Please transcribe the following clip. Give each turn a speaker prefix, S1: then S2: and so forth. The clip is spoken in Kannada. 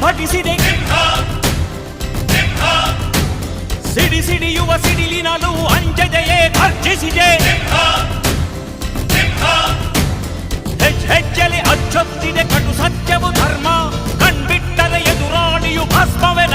S1: ಭಟಿಸಿದೆ. ಸಿಡಿ ಸಿಡಿಯುವ ಸಿಡಿಲಿನಲು ಅಂಜದೆಯೇ ಗರ್ಜಿಸಿದೆ. ಹೆಜ್ಜೆಲೆ ಅಚ್ಚೊತ್ತಿದೆ ಕಟು ಸತ್ಯವು ಧರ್ಮ, ಕಣ್ಬಿಟ್ಟರೆ ಎದುರಾಳಿಯು ಭಸ್ಮವೇ